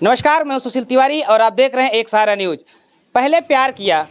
नमस्कार, मैं हूं सुशील तिवारी और आप देख रहे हैं एक सहारा न्यूज। पहले प्यार किया,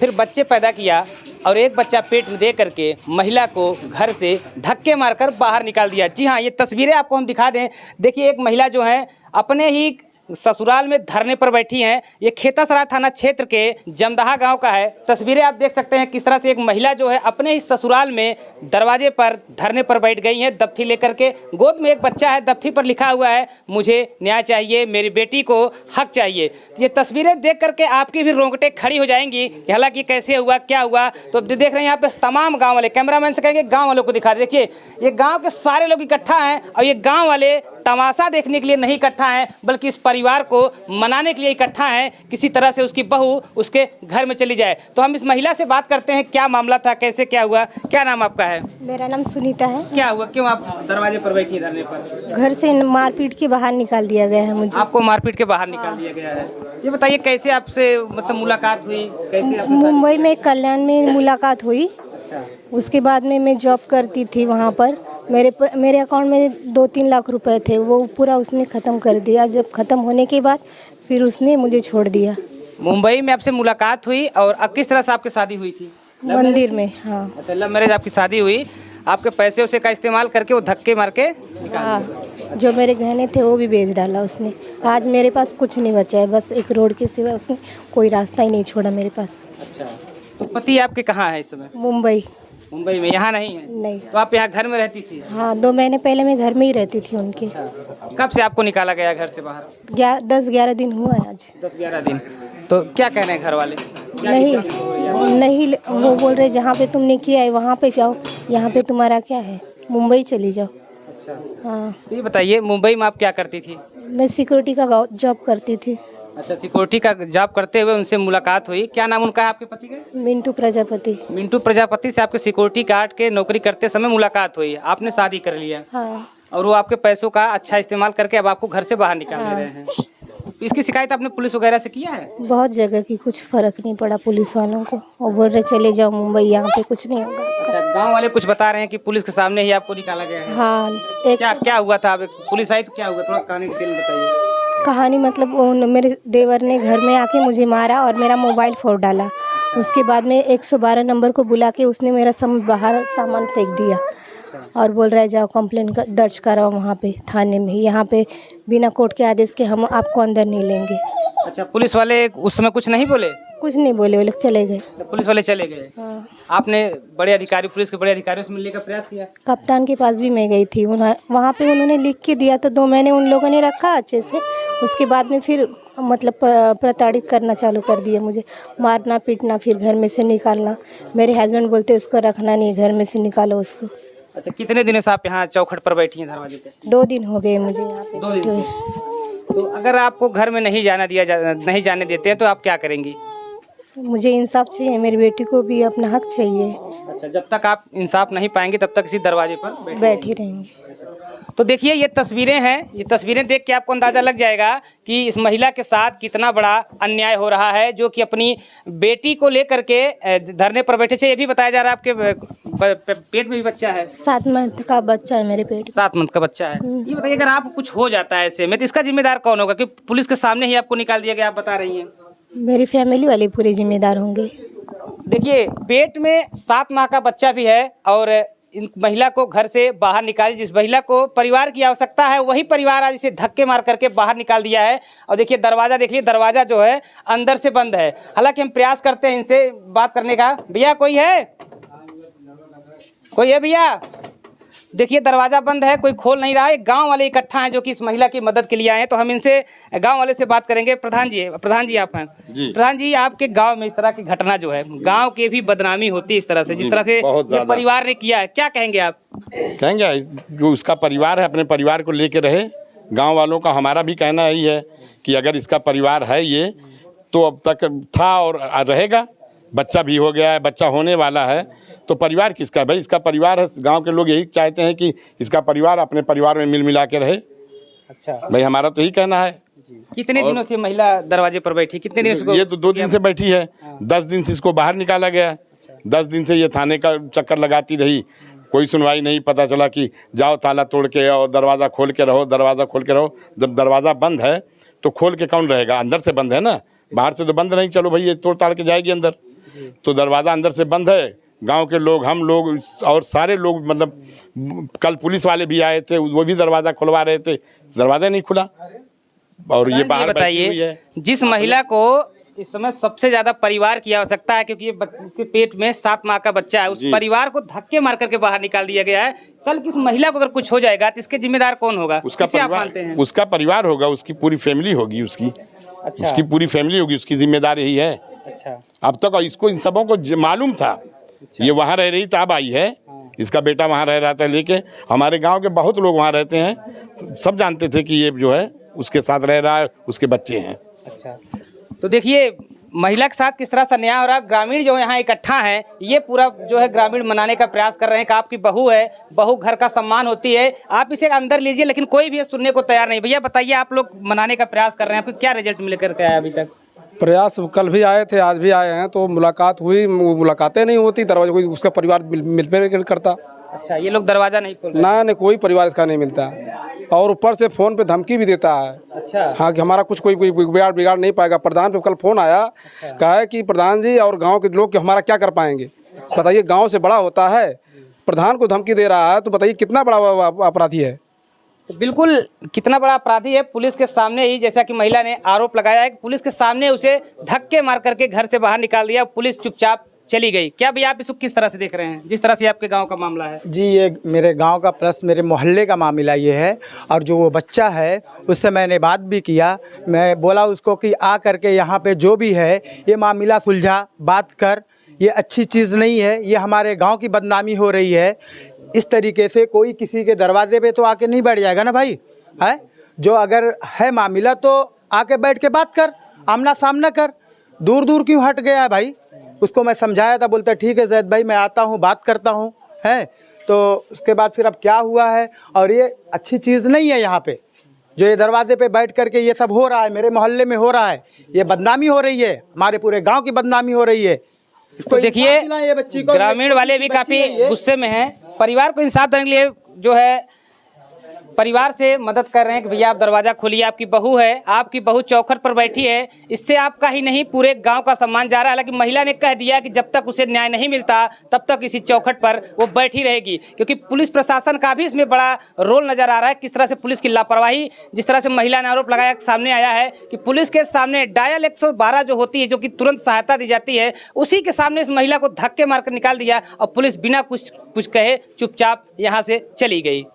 फिर बच्चे पैदा किया और एक बच्चा पेट में दे करके महिला को घर से धक्के मारकर बाहर निकाल दिया। जी हाँ, ये तस्वीरें आपको हम दिखा दें। देखिए, एक महिला जो है अपने ही ससुराल में धरने पर बैठी हैं। ये खेतासराय थाना क्षेत्र के जमदाहा गांव का है। तस्वीरें आप देख सकते हैं किस तरह से एक महिला जो है अपने ही ससुराल में दरवाजे पर धरने पर बैठ गई है, दफ्ती लेकर के। गोद में एक बच्चा है, दफ्ती पर लिखा हुआ है मुझे न्याय चाहिए, मेरी बेटी को हक चाहिए। ये तस्वीरें देख करके आपकी भी रोंगटे खड़ी हो जाएंगी। हालांकि कैसे हुआ, क्या हुआ, तो देख रहे हैं यहाँ पे तमाम गाँव वाले, कैमरामैन से कहेंगे गाँव वालों को दिखा। देखिए, ये गाँव के सारे लोग इकट्ठा हैं और ये गाँव वाले तमाशा देखने के लिए नहीं इकट्ठा हैं, बल्कि इस परिवार को मनाने के लिए इकट्ठा हैं। किसी तरह से उसकी बहू उसके घर में चली जाए। तो हम इस महिला से बात करते हैं, क्या मामला था, कैसे क्या हुआ। क्या नाम आपका है? मेरा नाम सुनीता है। क्या हुआ, क्यों आप दरवाजे पर बैठी हैं धरने पर? घर से मारपीट के बाहर निकाल दिया गया है मुझे। आपको मारपीट के बाहर निकाल दिया गया है। ये बताइए कैसे आपसे मतलब मुलाकात हुई, कैसे मुंबई में कल्याण में मुलाकात हुई। अच्छा, उसके बाद में मैं जॉब करती थी वहाँ पर। मेरे अकाउंट में 2-3 लाख रुपए थे, वो पूरा उसने ख़त्म कर दिया। जब ख़त्म होने के बाद फिर उसने मुझे छोड़ दिया। मुंबई में आपसे मुलाकात हुई और अब किस तरह से आपकी शादी हुई थी? मंदिर में। हाँ। अच्छा, लव मैरिज आपकी शादी हुई। आपके पैसे उसे का इस्तेमाल करके वो धक्के मार के हाँ, जो मेरे गहने थे वो भी बेच डाला उसने। आज मेरे पास कुछ नहीं बचा है, बस एक रोड के सिवा उसने कोई रास्ता ही नहीं छोड़ा मेरे पास। अच्छा, तो पति आपके कहाँ है इस समय? मुंबई। मुंबई में, यहाँ नहीं है? नहीं। तो आप यहाँ घर में रहती थी? हाँ, 2 महीने पहले मैं घर में ही रहती थी उनके। कब से आपको निकाला गया घर से बाहर? 10-11 दिन हुआ है आज। 10-11 दिन। तो क्या कह रहे हैं घर वाले? नहीं, वो बोल रहे जहाँ पे तुमने किया है वहाँ पे जाओ, यहाँ पे तुम्हारा क्या है, मुंबई चली जाओ। अच्छा, हाँ। तो ये बताइए, मुंबई में आप क्या करती थी? मैं सिक्योरिटी का जॉब करती थी। अच्छा, सिक्योरिटी का जॉब करते हुए उनसे मुलाकात हुई। क्या नाम उनका है आपके पति का? मिंटू प्रजापति। मिंटू प्रजापति से आपके सिक्योरिटी गार्ड के नौकरी करते समय मुलाकात हुई। आपने शादी कर लिया। हाँ। और वो आपके पैसों का अच्छा इस्तेमाल करके अब आपको घर से बाहर निकाल दे रहे हैं। इसकी शिकायत आपने पुलिस वगैरह से किया है? बहुत जगह की, कुछ फर्क नहीं पड़ा पुलिस वालों को। वो बोल रहे चले जाओ मुंबई, यहाँ पे कुछ नहीं होगा। अच्छा, गांव वाले कुछ बता रहे हैं कि पुलिस के सामने ही आपको निकाला गया है। हाँ। क्या हुआ था? अब पुलिस आई तो क्या हुआ, थोड़ा कहानी डिटेल में बताइए। कहानी मतलब मेरे देवर ने घर में आके मुझे मारा और मेरा मोबाइल फोड़ डाला। उसके बाद में 112 नंबर को बुला के उसने मेरा बाहर सामान फेंक दिया और बोल रहा है जाओ कंप्लेन दर्ज कराओ वहाँ पे थाने में। यहाँ पे बिना कोर्ट के आदेश के हम आपको अंदर नहीं लेंगे। अच्छा, पुलिस वाले उस समय कुछ नहीं बोले? कुछ नहीं बोले, वो लोग चले गए। तो पुलिस वाले चले गए। हाँ। आपने बड़े अधिकारी, पुलिस के बड़े अधिकारियों से मिलने का प्रयास किया? कप्तान के पास भी मैं गई थी। वहाँ पे उन्होंने लिख के दिया तो 2 महीने उन लोगों ने रखा अच्छे से। उसके बाद में फिर मतलब प्रताड़ित करना चालू कर दिया मुझे, मारना पीटना, फिर घर में से निकालना। मेरे हस्बैंड बोलते उसको रखना नहीं, घर में से निकालो उसको। अच्छा, कितने दिनों से आप यहाँ चौखट पर बैठी हैं दरवाजे पे? 2 दिन हो गए मुझे यहाँ पे। 2 दिन से। तो अगर आपको घर में नहीं जाने देते हैं तो आप क्या करेंगी? मुझे इंसाफ चाहिए, मेरी बेटी को भी अपना हक चाहिए। अच्छा, जब तक आप इंसाफ नहीं पाएंगे तब तक इसी दरवाजे पर बैठी रहेंगी। तो देखिए, ये तस्वीरें हैं। ये तस्वीरें देख के आपको अंदाज़ा लग जाएगा कि इस महिला के साथ कितना बड़ा अन्याय हो रहा है, जो कि अपनी बेटी को लेकर के धरने पर बैठे थे। ये भी बताया जा रहा है आपके पेट में भी बच्चा है? 7 मंथ का बच्चा है मेरे पेट। 7 मंथ का बच्चा है। ये बताइए, अगर आपको कुछ हो जाता है ऐसे में तो इसका जिम्मेदार कौन होगा? कि पुलिस के सामने ही आपको निकाल दिया गया, आप बता रही हैं। मेरी फैमिली वाले पूरे जिम्मेदार होंगे। देखिए, पेट में 7 माह का बच्चा भी है और इन महिला को घर से बाहर निकाली। जिस महिला को परिवार की आवश्यकता है वही परिवार आज इसे धक्के मार करके बाहर निकाल दिया है। और देखिए, दरवाज़ा देखिए, दरवाज़ा जो है अंदर से बंद है। हालांकि हम प्रयास करते हैं इनसे बात करने का। भैया कोई है? कोई है भैया? देखिए, दरवाज़ा बंद है, कोई खोल नहीं रहा है। गांव वाले इकट्ठा हैं जो कि इस महिला की मदद के लिए आए हैं। तो हम इनसे, गांव वाले से बात करेंगे। प्रधान जी आप हैं? जी। प्रधान जी, आपके गांव में इस तरह की घटना जो है, गांव के भी बदनामी होती है इस तरह से, जिस तरह से ये परिवार ने किया है, क्या कहेंगे आप? कहेंगे जो उसका परिवार है अपने परिवार को लेके रहे। गाँव वालों का हमारा भी कहना यही है कि अगर इसका परिवार है ये तो अब तक था और रहेगा। बच्चा भी हो गया है, बच्चा होने वाला है, तो परिवार किसका है भाई? इसका परिवार है। गांव के लोग यही चाहते हैं कि इसका परिवार अपने परिवार में मिल मिला के रहे। अच्छा भाई, हमारा तो यही कहना है। कितने दिनों से महिला दरवाजे पर बैठी? कितने दिन से? ये तो 2 दिन से बैठी है। 10 दिन से इसको बाहर निकाला गया। 10 दिन से ये थाने का चक्कर लगाती रही, कोई सुनवाई नहीं। पता चला कि जाओ ताला तोड़ के और दरवाज़ा खोल के रहो, दरवाज़ा खोल के रहो। जब दरवाज़ा बंद है तो खोल के कौन रहेगा? अंदर से बंद है ना, बाहर से तो बंद नहीं। चलो भाई ये तोड़ ताड़ के जाएगी अंदर, तो दरवाज़ा अंदर से बंद है। गांव के लोग, हम लोग और सारे लोग, मतलब कल पुलिस वाले भी आए थे, वो भी दरवाज़ा खुलवा रहे थे, दरवाज़ा नहीं खुला। और ये बाहर बैठी हुई बताइए, है। जिस महिला को इस समय सबसे ज्यादा परिवार की आवश्यकता है, क्योंकि ये इसके पेट में 7 माह का बच्चा है, उस परिवार को धक्के मार करके बाहर निकाल दिया गया है। कल किस महिला को अगर कुछ हो जाएगा तो इसके जिम्मेदार कौन होगा? उसका किसे आप परिवार, मानते हैं? उसका परिवार होगा, उसकी पूरी फैमिली होगी, उसकी अच्छा, उसकी पूरी फैमिली होगी, उसकी जिम्मेदार यही है। अच्छा, अब तक इसको इन सबों को मालूम था। ये वहाँ रह रही था, अब आई है, इसका बेटा वहाँ रह रहा था लेके। हमारे गांव के बहुत लोग वहाँ रहते हैं, सब जानते थे कि ये जो है उसके साथ रह रहा है, उसके बच्चे हैं। अच्छा। तो देखिए महिला के साथ किस तरह से अन्याय हो रहा है। ग्रामीण जो यहाँ इकट्ठा हैं, ये पूरा जो है ग्रामीण मनाने का प्रयास कर रहे हैं कि आपकी बहू है, बहू घर का सम्मान होती है, आप इसे अंदर लीजिए, लेकिन कोई भी ये सुनने को तैयार नहीं। भैया बताइए, आप लोग मनाने का प्रयास कर रहे हैं, आपको क्या रिजल्ट मिल करके आया अभी तक? प्रयास कल भी आए थे, आज भी आए हैं, तो मुलाकात हुई, मुलाकातें नहीं होती, दरवाजा कोई उसका परिवार मिलते नहीं करता। अच्छा, ये लोग दरवाजा नहीं खोल रहे? ना नहीं, कोई परिवार इसका नहीं मिलता, और ऊपर से फ़ोन पे धमकी भी देता है। अच्छा, हाँ, कि हमारा कुछ कोई बिगाड़ नहीं पाएगा। प्रधान पे कल फ़ोन आया, कहा है कि प्रधान जी और गांव के लोग कि हमारा क्या कर पाएंगे। बताइए, गांव से बड़ा होता है, प्रधान को धमकी दे रहा है, तो बताइए कितना बड़ा अपराधी है। तो बिल्कुल कितना बड़ा अपराधी है। पुलिस के सामने ही, जैसा कि महिला ने आरोप लगाया है, कि पुलिस के सामने उसे धक्के मार करके घर से बाहर निकाल दिया, पुलिस चुपचाप चली गई। क्या भैया आप इसको किस तरह से देख रहे हैं, जिस तरह से आपके गांव का मामला है? जी, ये मेरे गांव का प्लस मेरे मोहल्ले का मामला ये है। और जो वो बच्चा है, उससे मैंने बात भी किया, मैं बोला उसको कि आ करके यहाँ पे जो भी है ये मामला सुलझा, बात कर, ये अच्छी चीज़ नहीं है, ये हमारे गांव की बदनामी हो रही है। इस तरीके से कोई किसी के दरवाजे पे तो आके नहीं बैठ जाएगा ना भाई, है जो अगर है मामला तो आके बैठ के बात कर, आमना सामना कर, दूर दूर क्यों हट गया है भाई। उसको मैं समझाया था, बोलता ठीक है जैद भाई, मैं आता हूँ, बात करता हूँ, है। तो उसके बाद फिर अब क्या हुआ है, और ये अच्छी चीज़ नहीं है। यहाँ पे जो ये दरवाजे पे बैठ करके ये सब हो रहा है, मेरे मोहल्ले में हो रहा है, ये बदनामी हो रही है, हमारे पूरे गांव की बदनामी हो रही है। तो देखिए, ग्रामीण वाले भी काफ़ी गुस्से में हैं। परिवार को इंसाफ देने के लिए जो है परिवार से मदद कर रहे हैं कि भैया आप दरवाज़ा खोलिए, आपकी बहू है, आपकी बहू चौखट पर बैठी है, इससे आपका ही नहीं पूरे गांव का सम्मान जा रहा है। हालांकि महिला ने कह दिया कि जब तक उसे न्याय नहीं मिलता तब तक इसी चौखट पर वो बैठी रहेगी, क्योंकि पुलिस प्रशासन का भी इसमें बड़ा रोल नज़र आ रहा है। किस तरह से पुलिस की लापरवाही, जिस तरह से महिला ने आरोप लगाया, सामने आया है कि पुलिस के सामने डायल 112 जो होती है, जो कि तुरंत सहायता दी जाती है, उसी के सामने इस महिला को धक्के मारकर निकाल दिया और पुलिस बिना कुछ कहे चुपचाप यहाँ से चली गई।